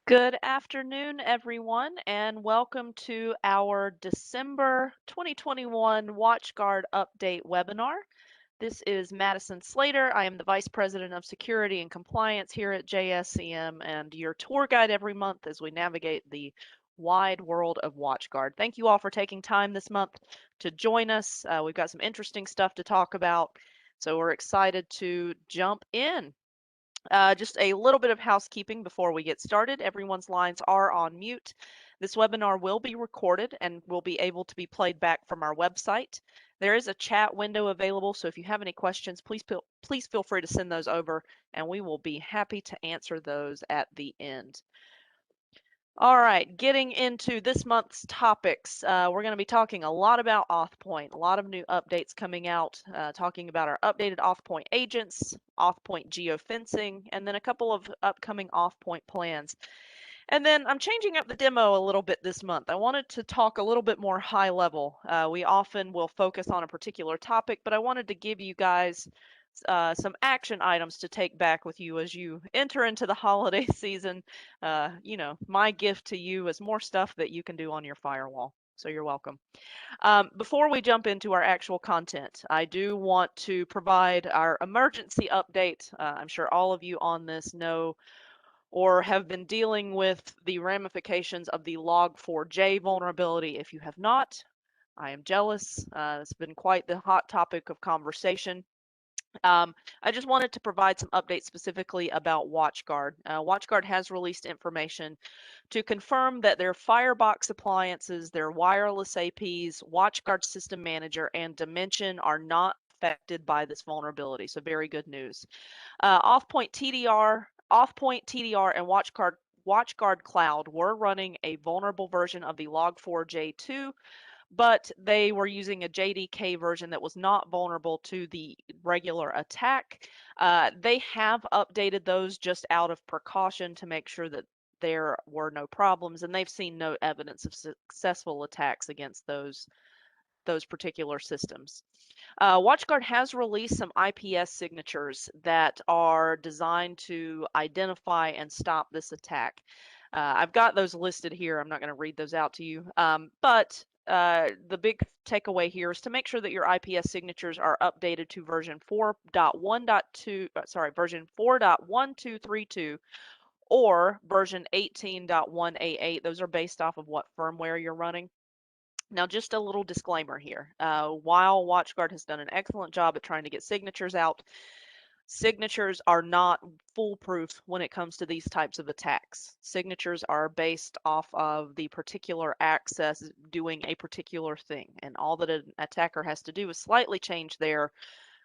Good afternoon, everyone, and welcome to our December 2021 WatchGuard Update webinar. This is Madison Slater. I am the Vice President of Security and Compliance here at JSCM and your tour guide every month as we navigate the wide world of WatchGuard. Thank you all for taking time this month to join us. We've got some interesting stuff to talk about, so we're excited to jump in. Just a little bit of housekeeping before we get started. Everyone's lines are on mute. This webinar will be recorded and will be able to be played back from our website. There is a chat window available, so if you have any questions, please feel free to send those over, and we will be happy to answer those at the end. All right, getting into this month's topics, we're going to be talking a lot about AuthPoint, a lot of new updates coming out, talking about our updated AuthPoint agents, AuthPoint Geofencing, and then a couple of upcoming AuthPoint plans. And then I'm changing up the demo a little bit this month. I wanted to talk a little bit more high level. We often will focus on a particular topic, but I wanted to give you guys some action items to take back with you as you enter into the holiday season. My gift to you is more stuff that you can do on your firewall. So you're welcome. Before we jump into our actual content, I do want to provide our emergency update. I'm sure all of you on this know or have been dealing with the ramifications of the Log4j vulnerability. If you have not, I am jealous. It's been quite the hot topic of conversation. I just wanted to provide some updates specifically about WatchGuard. WatchGuard has released information to confirm that their Firebox appliances, their wireless APs, WatchGuard System Manager, and Dimension are not affected by this vulnerability. So very good news. AuthPoint TDR, and WatchGuard Cloud were running a vulnerable version of the Log4j2, but they were using a JDK version that was not vulnerable to the regular attack. They have updated those just out of precaution to make sure that there were no problems, and they've seen no evidence of successful attacks against those particular systems. WatchGuard has released some IPS signatures that are designed to identify and stop this attack. I've got those listed here. I'm not going to read those out to you, but the big takeaway here is to make sure that your IPS signatures are updated to version 4.1232 or version 18.188. Those are based off of what firmware you're running. Now, just a little disclaimer here. While WatchGuard has done an excellent job at trying to get signatures out, signatures are not foolproof when it comes to these types of attacks. Signatures are based off of the particular access doing a particular thing, and all that an attacker has to do is slightly change their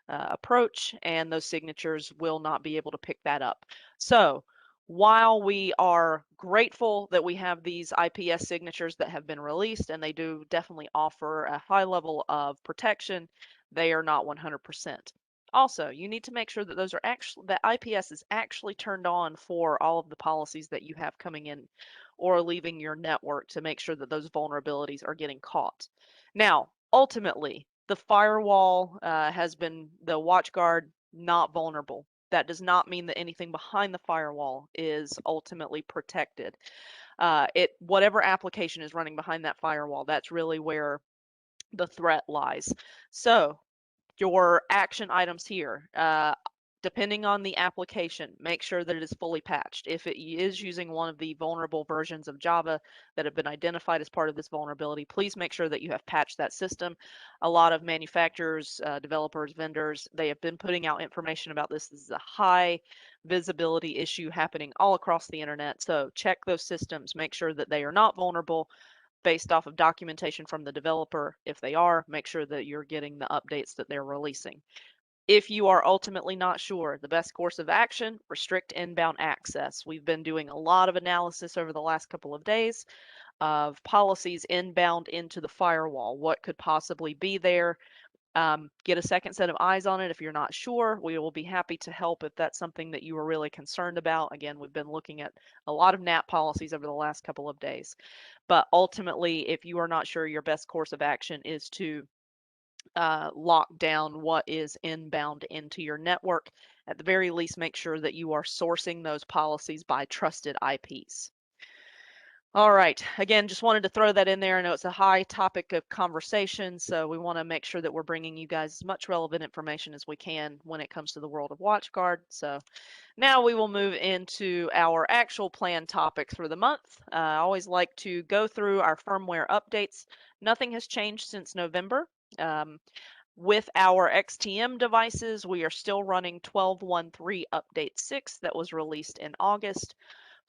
approach, and those signatures will not be able to pick that up. So, while we are grateful that we have these IPS signatures that have been released, and they do definitely offer a high level of protection, they are not 100%. Also, you need to make sure that that IPS is actually turned on for all of the policies that you have coming in or leaving your network to make sure that those vulnerabilities are getting caught. Now, ultimately, the firewall has been the WatchGuard not vulnerable. That does not mean that anything behind the firewall is ultimately protected. Whatever application is running behind that firewall, that's really where the threat lies. So your action items here, depending on the application, make sure that it is fully patched. If it is using one of the vulnerable versions of Java that have been identified as part of this vulnerability, please make sure that you have patched that system. A lot of manufacturers, developers, vendors, they have been putting out information about this. This is a high visibility issue happening all across the internet. So check those systems, make sure that they are not vulnerable based off of documentation from the developer. If they are, make sure that you're getting the updates that they're releasing. If you are ultimately not sure, the best course of action, restrict inbound access. We've been doing a lot of analysis over the last couple of days of policies inbound into the firewall. What could possibly be there? Get a second set of eyes on it if you're not sure. We will be happy to help if that's something that you are really concerned about. Again, we've been looking at a lot of NAT policies over the last couple of days. But ultimately, if you are not sure, your best course of action is to lock down what is inbound into your network. At the very least, make sure that you are sourcing those policies by trusted IPs. All right. Again, just wanted to throw that in there. I know it's a high topic of conversation, so we want to make sure that we're bringing you guys as much relevant information as we can when it comes to the world of WatchGuard. So now we will move into our actual planned topics for the month. I always like to go through our firmware updates. Nothing has changed since November. With our XTM devices, we are still running 12.1.3 Update 6 that was released in August.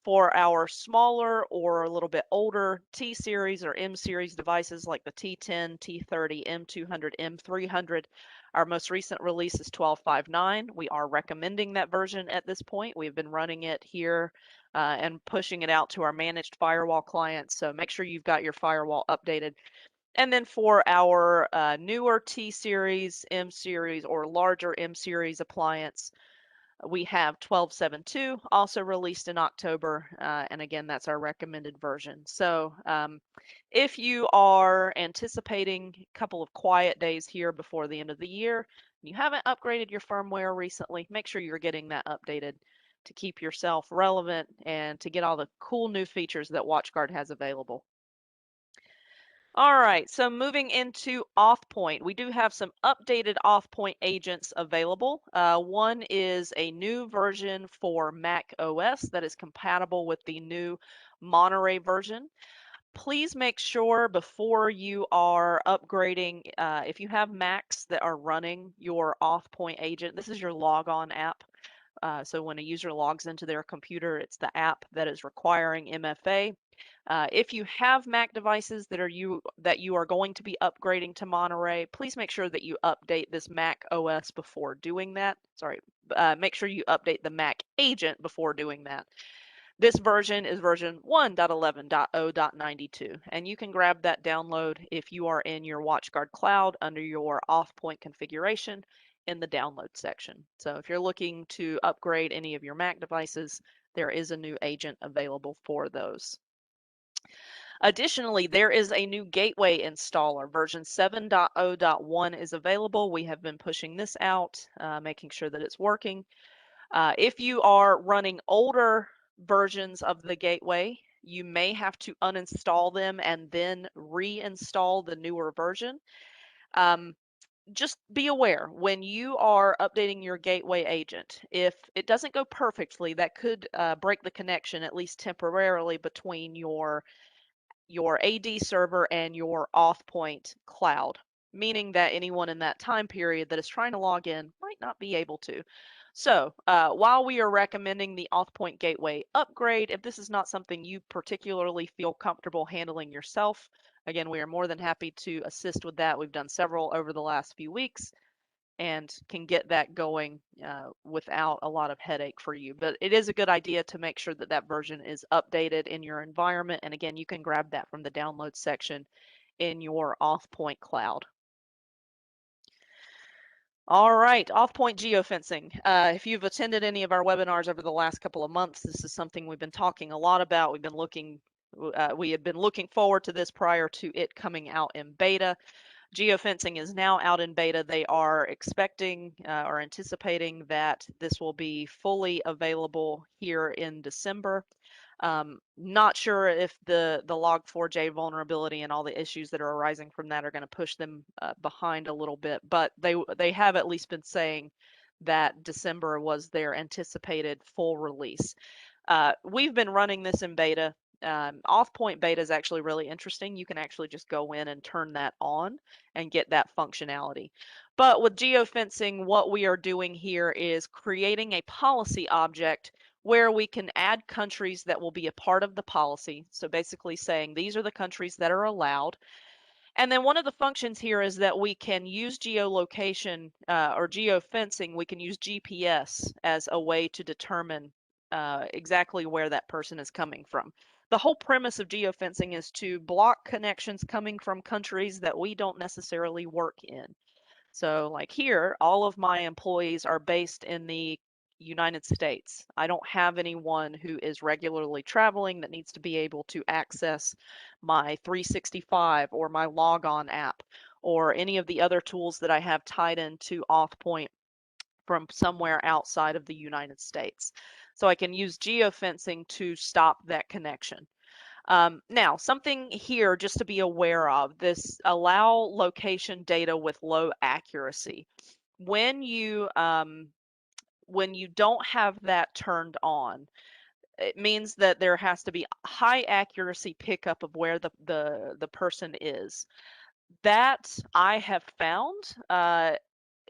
For our smaller or a little bit older T series or M series devices like the T10, T30, M200, M300, our most recent release is 12.5.9. We are recommending that version at this point. We've been running it here and pushing it out to our managed firewall clients. So make sure you've got your firewall updated. And then for our newer T series, M series, or larger M series appliance, we have 12.7.2 also released in October, and again, that's our recommended version. So if you are anticipating a couple of quiet days here before the end of the year, and you haven't upgraded your firmware recently, make sure you're getting that updated to keep yourself relevant and to get all the cool new features that WatchGuard has available. All right, so moving into AuthPoint, we do have some updated AuthPoint agents available. One is a new version for Mac OS that is compatible with the new Monterey version. Please make sure before you are upgrading, if you have Macs that are running your AuthPoint agent, this is your logon app. So when a user logs into their computer, it's the app that is requiring MFA. If you have Mac devices that you are going to be upgrading to Monterey, please make sure that you update this Mac OS before doing that. Sorry, make sure you update the Mac agent before doing that. This version is version 1.11.0.92, and you can grab that download if you are in your WatchGuard cloud under your AuthPoint configuration in the download section. So if you're looking to upgrade any of your Mac devices, there is a new agent available for those. Additionally, there is a new gateway installer. Version 7.0.1 is available. We have been pushing this out, making sure that it's working. If you are running older versions of the gateway, you may have to uninstall them and then reinstall the newer version. Just be aware when you are updating your gateway agent, if it doesn't go perfectly, that could break the connection, at least temporarily, between your AD server and your AuthPoint cloud, meaning that anyone in that time period that is trying to log in might not be able to. So while we are recommending the AuthPoint Gateway upgrade, if this is not something you particularly feel comfortable handling yourself, again, we are more than happy to assist with that. We've done several over the last few weeks and can get that going without a lot of headache for you. But it is a good idea to make sure that that version is updated in your environment. And again, you can grab that from the download section in your AuthPoint cloud. All right, AuthPoint Geofencing. If you've attended any of our webinars over the last couple of months, this is something we've been talking a lot about. We had been looking forward to this prior to it coming out in beta. Geofencing is now out in beta. They are expecting or anticipating that this will be fully available here in December. Not sure if the Log4j vulnerability and all the issues that are arising from that are going to push them behind a little bit, but they have at least been saying that December was their anticipated full release. We've been running this in beta. AuthPoint beta is actually really interesting. You can actually just go in and turn that on and get that functionality. But with geofencing, what we are doing here is creating a policy object where we can add countries that will be a part of the policy. So basically saying these are the countries that are allowed. And then one of the functions here is that we can use geolocation or geofencing. We can use GPS as a way to determine exactly where that person is coming from. The whole premise of geofencing is to block connections coming from countries that we don't necessarily work in. So like here, all of my employees are based in the United States. I don't have anyone who is regularly traveling that needs to be able to access my 365 or my logon app or any of the other tools that I have tied into AuthPoint from somewhere outside of the United States. So I can use geofencing to stop that connection. Now, something here just to be aware of, this allow location data with low accuracy. When you don't have that turned on, it means that there has to be high accuracy pickup of where the person is. That I have found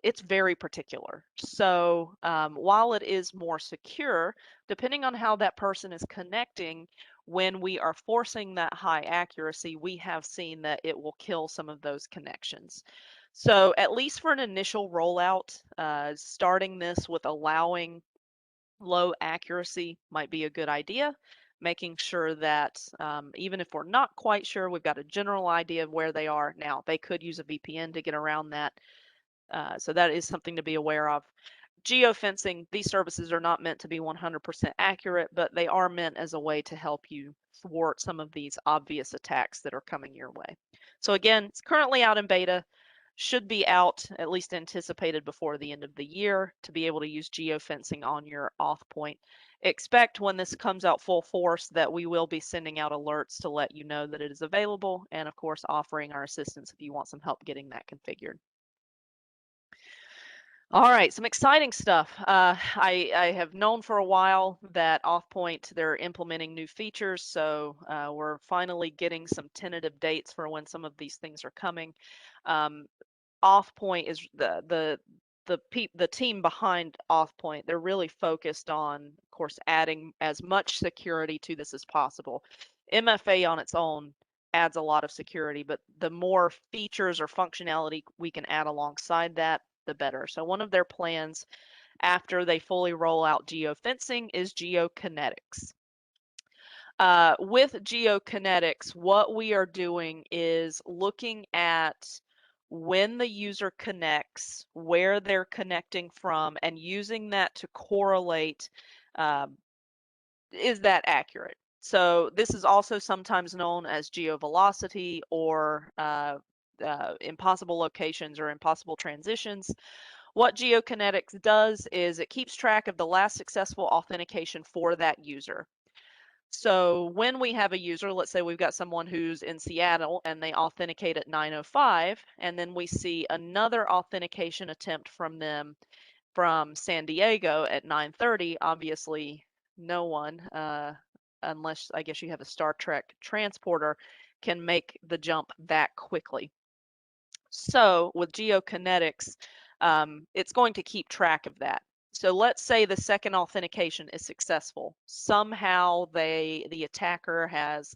it's very particular. So while it is more secure, depending on how that person is connecting, when we are forcing that high accuracy, we have seen that it will kill some of those connections. So at least for an initial rollout, starting this with allowing low accuracy might be a good idea. Making sure that even if we're not quite sure, we've got a general idea of where they are. Now, they could use a VPN to get around that. So that is something to be aware of. Geofencing, these services are not meant to be 100% accurate, but they are meant as a way to help you thwart some of these obvious attacks that are coming your way. So again, it's currently out in beta, should be out at least anticipated before the end of the year to be able to use geofencing on your AuthPoint. Expect when this comes out full force that we will be sending out alerts to let you know that it is available, and of course offering our assistance if you want some help getting that configured. All right, some exciting stuff. I have known for a while that AuthPoint, they're implementing new features, so we're finally getting some tentative dates for when some of these things are coming. AuthPoint is the team behind AuthPoint. They're really focused on, of course, adding as much security to this as possible. MFA on its own adds a lot of security, but the more features or functionality we can add alongside that, the better. So one of their plans after they fully roll out geofencing is Geo-Kinetics. With Geo-Kinetics, what we are doing is looking at when the user connects, where they're connecting from, and using that to correlate, is that accurate? So this is also sometimes known as geovelocity or impossible locations or impossible transitions. What Geokinetics does is it keeps track of the last successful authentication for that user. So when we have a user, let's say we've got someone who's in Seattle and they authenticate at 9:05, and then we see another authentication attempt from them from San Diego at 9:30, obviously no one, unless I guess you have a Star Trek transporter, can make the jump that quickly. So with Geokinetics, it's going to keep track of that. So let's say the second authentication is successful. Somehow the attacker has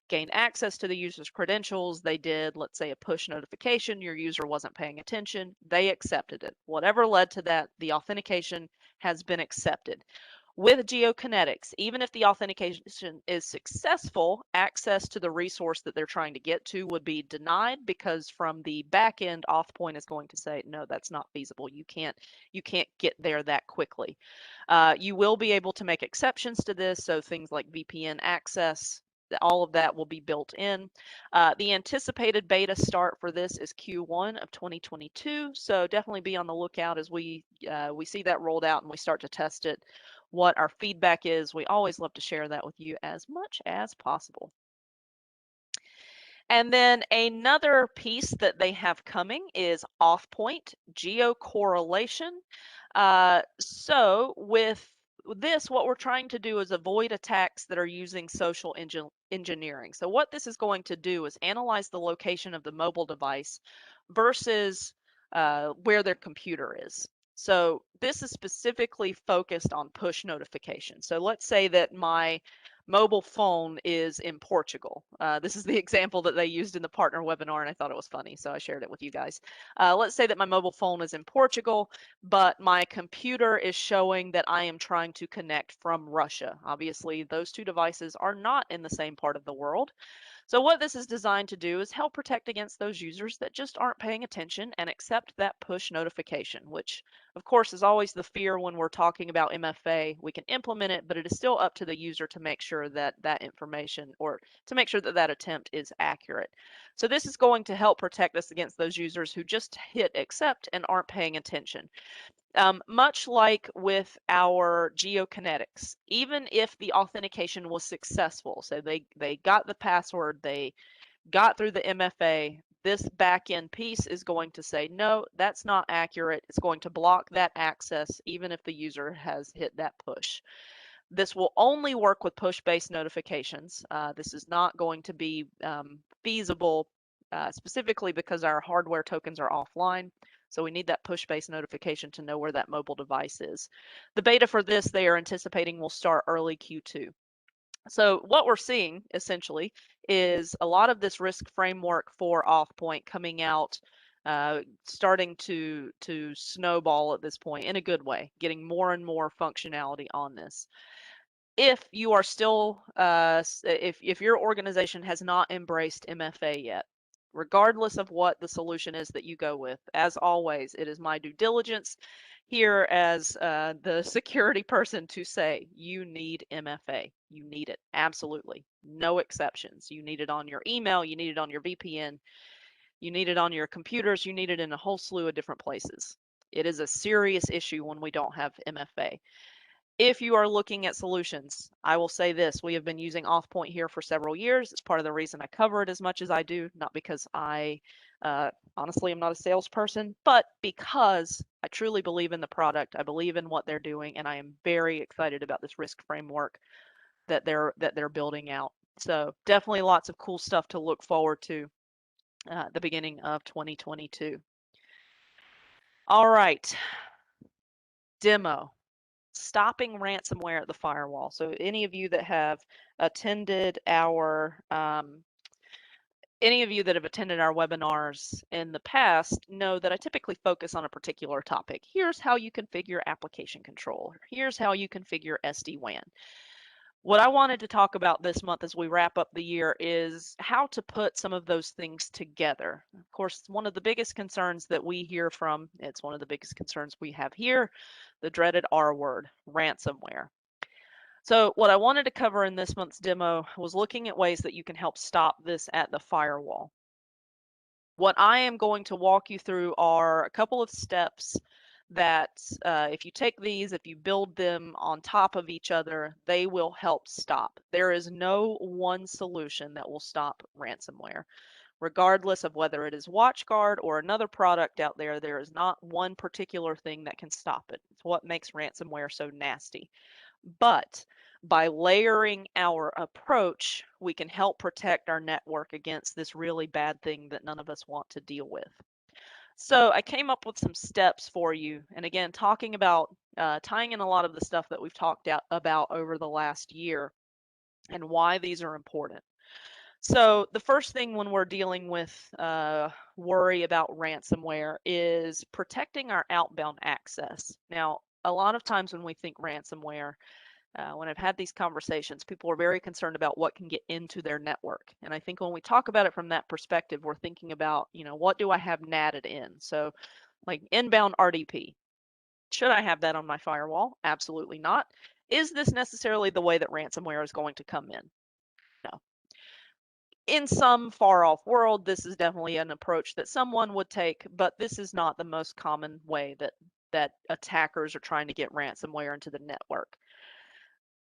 gained access to the user's credentials. They did, let's say, a push notification. Your user wasn't paying attention. They accepted it. Whatever led to that, the authentication has been accepted. With Geokinetics, even if the authentication is successful, access to the resource that they're trying to get to would be denied because from the back end, AuthPoint is going to say, no, that's not feasible. You can't get there that quickly. You will be able to make exceptions to this, so things like VPN access, all of that will be built in. The anticipated beta start for this is Q1 of 2022, so definitely be on the lookout as we see that rolled out and we start to test it. What our feedback is, we always love to share that with you as much as possible. And then another piece that they have coming is AuthPoint Geocorrelation. So with this, what we're trying to do is avoid attacks that are using social engineering. So what this is going to do is analyze the location of the mobile device versus where their computer is. So this is specifically focused on push notifications. So let's say that my mobile phone is in Portugal. This is the example that they used in the partner webinar, and I thought it was funny, so I shared it with you guys. Let's say that my mobile phone is in Portugal, but my computer is showing that I am trying to connect from Russia. Obviously, those two devices are not in the same part of the world. So what this is designed to do is help protect against those users that just aren't paying attention and accept that push notification, which of course is always the fear when we're talking about MFA. We can implement it, but it is still up to the user to make sure that that information or to make sure that that attempt is accurate. So this is going to help protect us against those users who just hit accept and aren't paying attention. Much like with our Geo-Kinetics, even if the authentication was successful, so they got the password, they got through the MFA, this backend piece is going to say, no, that's not accurate. It's going to block that access even if the user has hit that push. This will only work with push-based notifications. This is not going to be feasible specifically because our hardware tokens are offline. So we need that push-based notification to know where that mobile device is. The beta for this, they are anticipating will start early Q2. So what we're seeing essentially is a lot of this risk framework for AuthPoint coming out, starting to snowball at this point in a good way, getting more and more functionality on this. If you are still, if your organization has not embraced MFA yet, regardless of what the solution is that you go with, as always, it is my due diligence here as the security person to say you need MFA. You need it, absolutely. No exceptions. You need it on your email, you need it on your VPN, you need it on your computers, you need it in a whole slew of different places. It is a serious issue when we don't have MFA. If you are looking at solutions, I will say this, we have been using AuthPoint here for several years. It's part of the reason I cover it as much as I do, not because I honestly am not a salesperson, but because I truly believe in the product. I believe in what they're doing, and I am very excited about this risk framework that they're building out. So definitely lots of cool stuff to look forward to at the beginning of 2022. All right, demo. Stopping ransomware at the firewall. So any of you that have attended our any of you that have attended our webinars in the past know that I typically focus on a particular topic. Here's how you configure application control. Here's how you configure SD-WAN. What I wanted to talk about this month as we wrap up the year is how to put some of those things together. Of course, one of the biggest concerns that we hear from, it's one of the biggest concerns we have here, the dreaded R word, ransomware. So what I wanted to cover in this month's demo was looking at ways that you can help stop this at the firewall. What I am going to walk you through are a couple of steps that if you take these, if you build them on top of each other, they will help stop. There is no one solution that will stop ransomware. Regardless of whether it is WatchGuard or another product out there, there is not one particular thing that can stop it. It's what makes ransomware so nasty. But by layering our approach, we can help protect our network against this really bad thing that none of us want to deal with. So I came up with some steps for you. And again, talking about tying in a lot of the stuff that we've talked about over the last year and why these are important. So the first thing when we're dealing with worry about ransomware is protecting our outbound access. Now, a lot of times when we think ransomware, when I've had these conversations, people are very concerned about what can get into their network. And I think when we talk about it from that perspective, we're thinking about, what do I have natted in? So like inbound RDP. Should I have that on my firewall? Absolutely not. Is this necessarily the way that ransomware is going to come in? No. In some far off world, this is definitely an approach that someone would take, but this is not the most common way that attackers are trying to get ransomware into the network.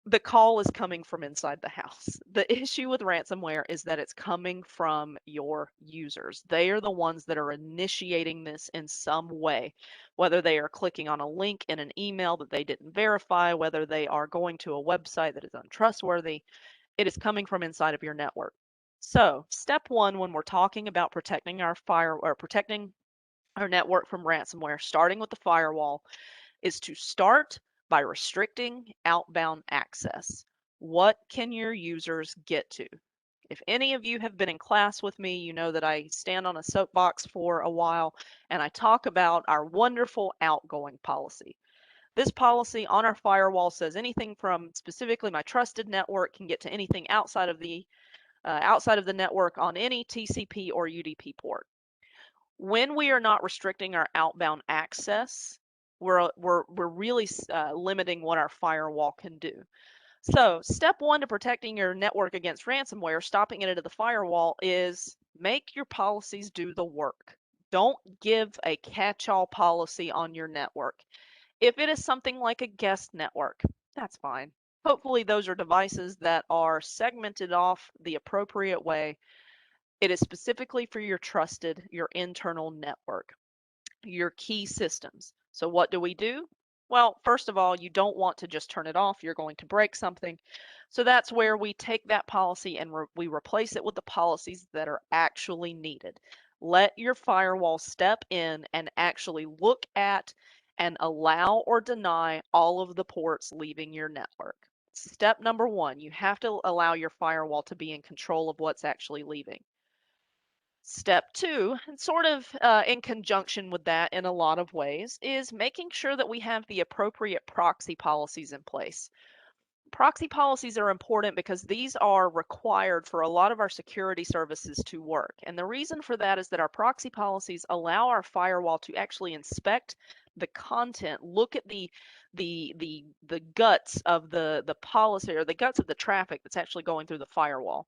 The call is coming from inside the house. The issue with ransomware is that it's coming from your users. They are the ones that are initiating this in some way, whether they are clicking on a link in an email that they didn't verify, whether they are going to a website that is untrustworthy. It is coming from inside of your network. So, step one when we're talking about protecting protecting our network from ransomware, starting with the firewall, is to start by restricting outbound access. What can your users get to? If any of you have been in class with me, you know that I stand on a soapbox for a while and I talk about our wonderful outgoing policy. This policy on our firewall says anything from specifically my trusted network can get to anything outside of the network on any TCP or UDP port. When we are not restricting our outbound access, we're really limiting what our firewall can do. So step one to protecting your network against ransomware, stopping it into the firewall, is make your policies do the work. Don't give a catch-all policy on your network. If it is something like a guest network, that's fine. Hopefully those are devices that are segmented off the appropriate way. It is specifically for your trusted, your internal network, your key systems. So what do? Well, first of all, you don't want to just turn it off. You're going to break something. So that's where we take that policy and we replace it with the policies that are actually needed. Let your firewall step in and actually look at and allow or deny all of the ports leaving your network. Step number one, you have to allow your firewall to be in control of what's actually leaving. Step two, and sort of in conjunction with that in a lot of ways, is making sure that we have the appropriate proxy policies in place. Proxy policies are important because these are required for a lot of our security services to work. And the reason for that is that our proxy policies allow our firewall to actually inspect the content, look at the guts of the policy or the guts of the traffic that's actually going through the firewall.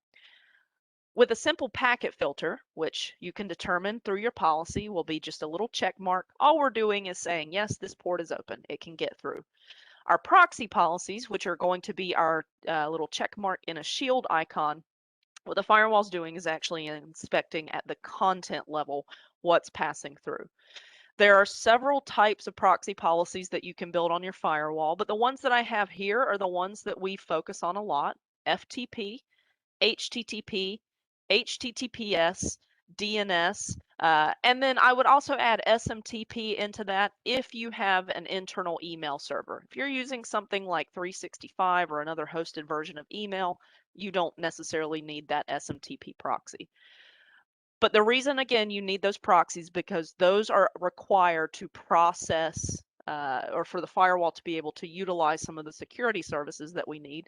With a simple packet filter, which you can determine through your policy will be just a little check mark, all we're doing is saying, yes, this port is open, it can get through. Our proxy policies, which are going to be our little check mark in a shield icon, what the firewall's doing is actually inspecting at the content level what's passing through. There are several types of proxy policies that you can build on your firewall, but the ones that I have here are the ones that we focus on a lot: FTP, HTTP, HTTPS, DNS, and then I would also add SMTP into that if you have an internal email server. If you're using something like 365 or another hosted version of email, you don't necessarily need that SMTP proxy. But the reason, again, you need those proxies because those are required to process or for the firewall to be able to utilize some of the security services that we need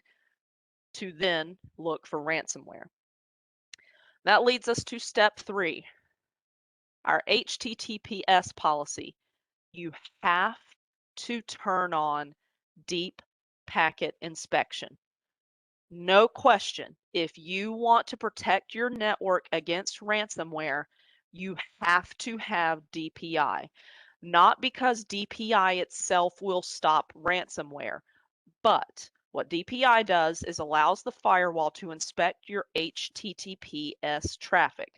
to then look for ransomware. That leads us to step three, our HTTPS policy. You have to turn on deep packet inspection. No question, if you want to protect your network against ransomware, you have to have DPI. Not because DPI itself will stop ransomware, but what DPI does is allows the firewall to inspect your HTTPS traffic.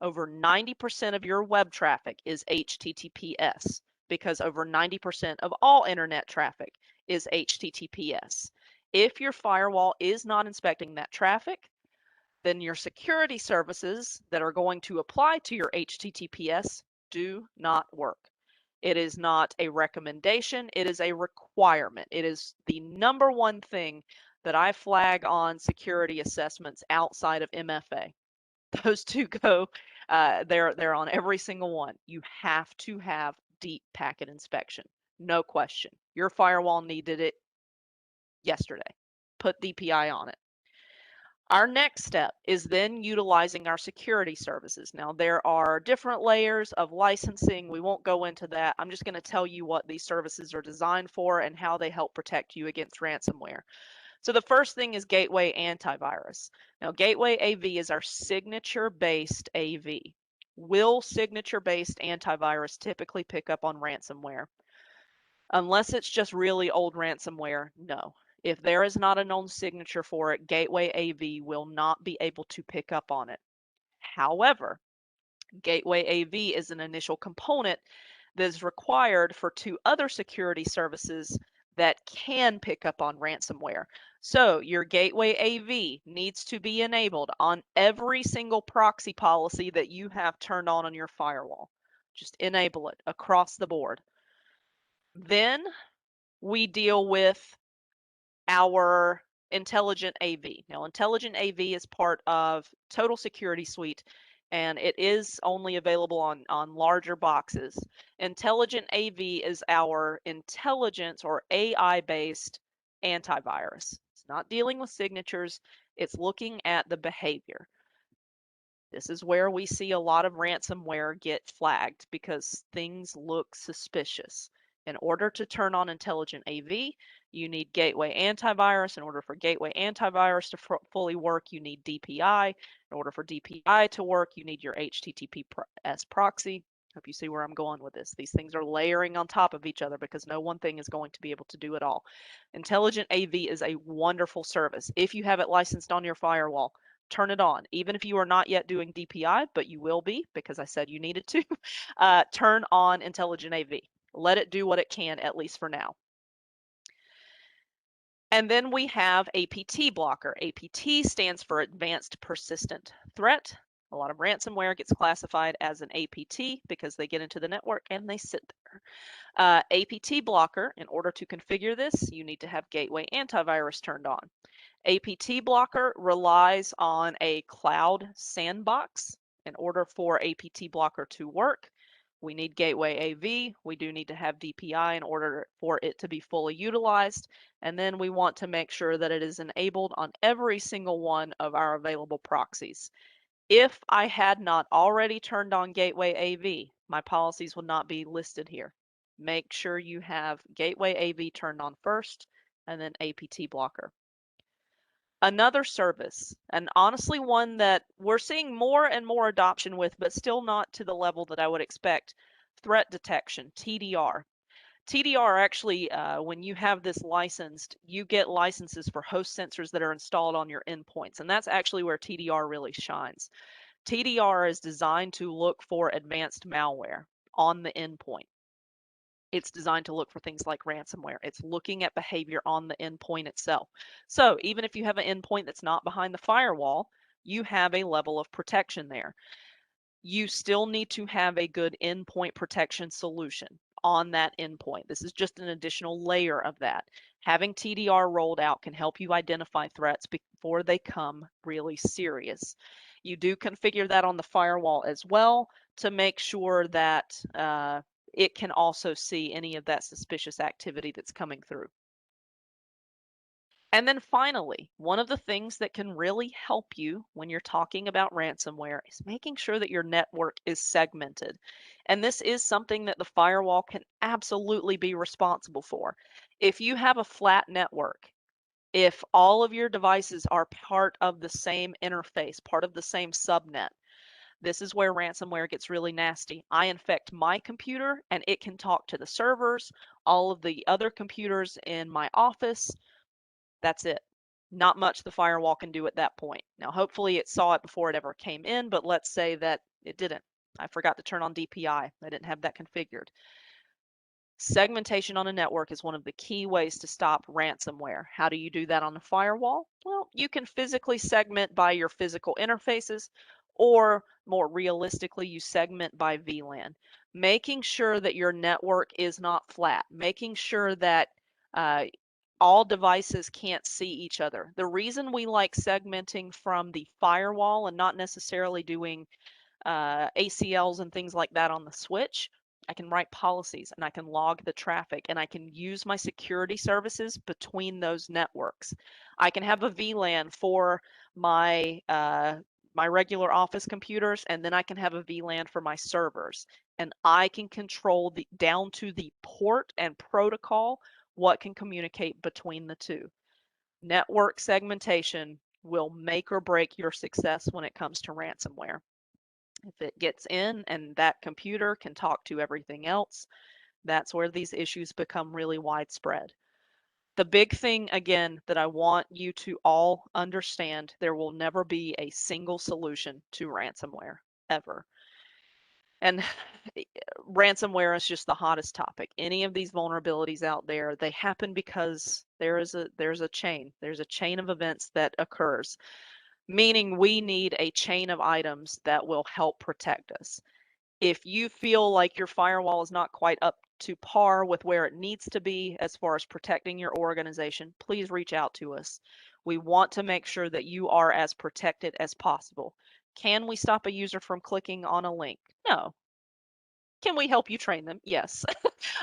Over 90% of your web traffic is HTTPS because over 90% of all internet traffic is HTTPS. If your firewall is not inspecting that traffic, then your security services that are going to apply to your HTTPS do not work. It is not a recommendation, it is a requirement. It is the number one thing that I flag on security assessments outside of MFA. Those two go, they're on every single one. You have to have deep packet inspection. No question. Your firewall needed it yesterday. Put DPI on it. Our next step is then utilizing our security services. Now, there are different layers of licensing. We won't go into that. I'm just going to tell you what these services are designed for and how they help protect you against ransomware. So the first thing is Gateway Antivirus. Now, Gateway AV is our signature-based AV. Will signature-based antivirus typically pick up on ransomware? Unless it's just really old ransomware, no. If there is not a known signature for it, Gateway AV will not be able to pick up on it. However, Gateway AV is an initial component that is required for two other security services that can pick up on ransomware. So your Gateway AV needs to be enabled on every single proxy policy that you have turned on your firewall. Just enable it across the board. Then we deal with our Intelligent AV. Now, Intelligent AV is part of Total Security Suite, and it is only available on larger boxes. Intelligent AV is our intelligence or AI-based antivirus. It's not dealing with signatures, it's looking at the behavior. This is where we see a lot of ransomware get flagged because things look suspicious. In order to turn on Intelligent AV, you need Gateway Antivirus. In order for Gateway Antivirus to fully work, you need DPI. In order for DPI to work, you need your HTTPS proxy. Hope you see where I'm going with this. These things are layering on top of each other because no one thing is going to be able to do it all. Intelligent AV is a wonderful service. If you have it licensed on your firewall, turn it on. Even if you are not yet doing DPI, but you will be because I said you needed to, turn on Intelligent AV. Let it do what it can, at least for now. And then we have APT blocker. APT stands for Advanced Persistent Threat. A lot of ransomware gets classified as an APT because they get into the network and they sit there. APT blocker, in order to configure this, you need to have gateway antivirus turned on. APT blocker relies on a cloud sandbox. In order for APT blocker to work, we need gateway AV. We do need to have DPI in order for it to be fully utilized. And then we want to make sure that it is enabled on every single one of our available proxies. If I had not already turned on gateway AV, my policies would not be listed here. Make sure you have gateway AV turned on first and then APT blocker. Another service, and honestly one that we're seeing more and more adoption with, but still not to the level that I would expect, threat detection, TDR. TDR actually, when you have this licensed, you get licenses for host sensors that are installed on your endpoints, and that's actually where TDR really shines. TDR is designed to look for advanced malware on the endpoint. It's designed to look for things like ransomware. It's looking at behavior on the endpoint itself. So even if you have an endpoint that's not behind the firewall, you have a level of protection there. You still need to have a good endpoint protection solution on that endpoint. This is just an additional layer of that. Having TDR rolled out can help you identify threats before they come really serious. You do configure that on the firewall as well to make sure that it can also see any of that suspicious activity that's coming through. And then finally, one of the things that can really help you when you're talking about ransomware is making sure that your network is segmented. And this is something that the firewall can absolutely be responsible for. If you have a flat network, if all of your devices are part of the same interface, part of the same subnet, this is where ransomware gets really nasty. I infect my computer and it can talk to the servers, all of the other computers in my office. That's it. Not much the firewall can do at that point. Now, hopefully it saw it before it ever came in, but let's say that it didn't. I forgot to turn on DPI. I didn't have that configured. Segmentation on a network is one of the key ways to stop ransomware. How do you do that on a firewall? Well, you can physically segment by your physical interfaces, or more realistically, you segment by VLAN. Making sure that your network is not flat, making sure that all devices can't see each other. The reason we like segmenting from the firewall and not necessarily doing ACLs and things like that on the switch, I can write policies and I can log the traffic and I can use my security services between those networks. I can have a VLAN for my my regular office computers, and then I can have a VLAN for my servers. And I can control the down to the port and protocol what can communicate between the two. Network segmentation will make or break your success when it comes to ransomware. If it gets in and that computer can talk to everything else, that's where these issues become really widespread. The big thing, again, that I want you to all understand, there will never be a single solution to ransomware, ever. And ransomware is just the hottest topic. Any of these vulnerabilities out there, they happen because there's a chain. There's a chain of events that occurs, meaning we need a chain of items that will help protect us. If you feel like your firewall is not quite up to par with where it needs to be as far as protecting your organization, please reach out to us. We want to make sure that you are as protected as possible. Can we stop a user from clicking on a link? No. Can we help you train them? Yes.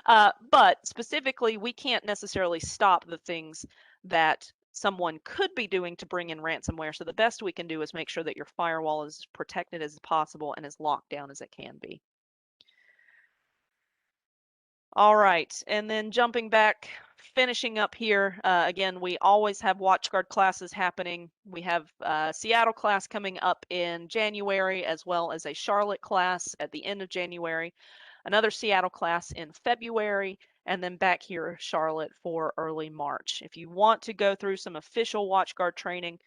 But specifically, we can't necessarily stop the things that someone could be doing to bring in ransomware. So the best we can do is make sure that your firewall is protected as possible and as locked down as it can be. All right, and then jumping back finishing up here, again, we always have WatchGuard classes happening. We have Seattle class coming up in January, as well as a Charlotte class at the end of January, another Seattle class in February, and then back here, Charlotte, for early March. If you want to go through some official WatchGuard training,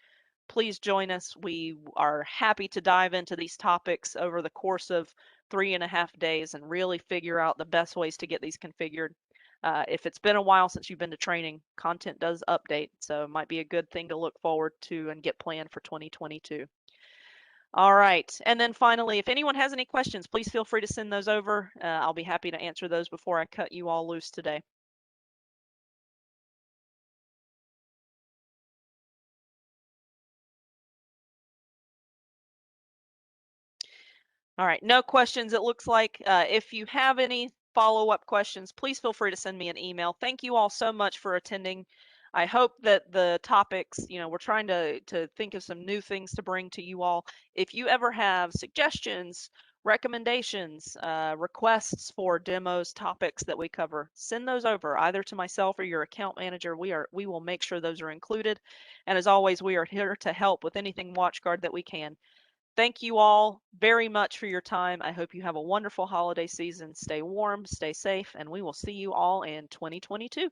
please join us. We are happy to dive into these topics over the course of 3.5 days and really figure out the best ways to get these configured. If it's been a while since you've been to training, content does update, so it might be a good thing to look forward to and get planned for 2022. All right, and then finally, if anyone has any questions, please feel free to send those over. I'll be happy to answer those before I cut you all loose today. All right, no questions, it looks like. If you have any follow-up questions, please feel free to send me an email. Thank you all so much for attending. I hope that the topics, we're trying to think of some new things to bring to you all. If you ever have suggestions, recommendations, requests for demos, topics that we cover, send those over either to myself or your account manager. We will make sure those are included. And as always, we are here to help with anything WatchGuard that we can. Thank you all very much for your time. I hope you have a wonderful holiday season. Stay warm, stay safe, and we will see you all in 2022.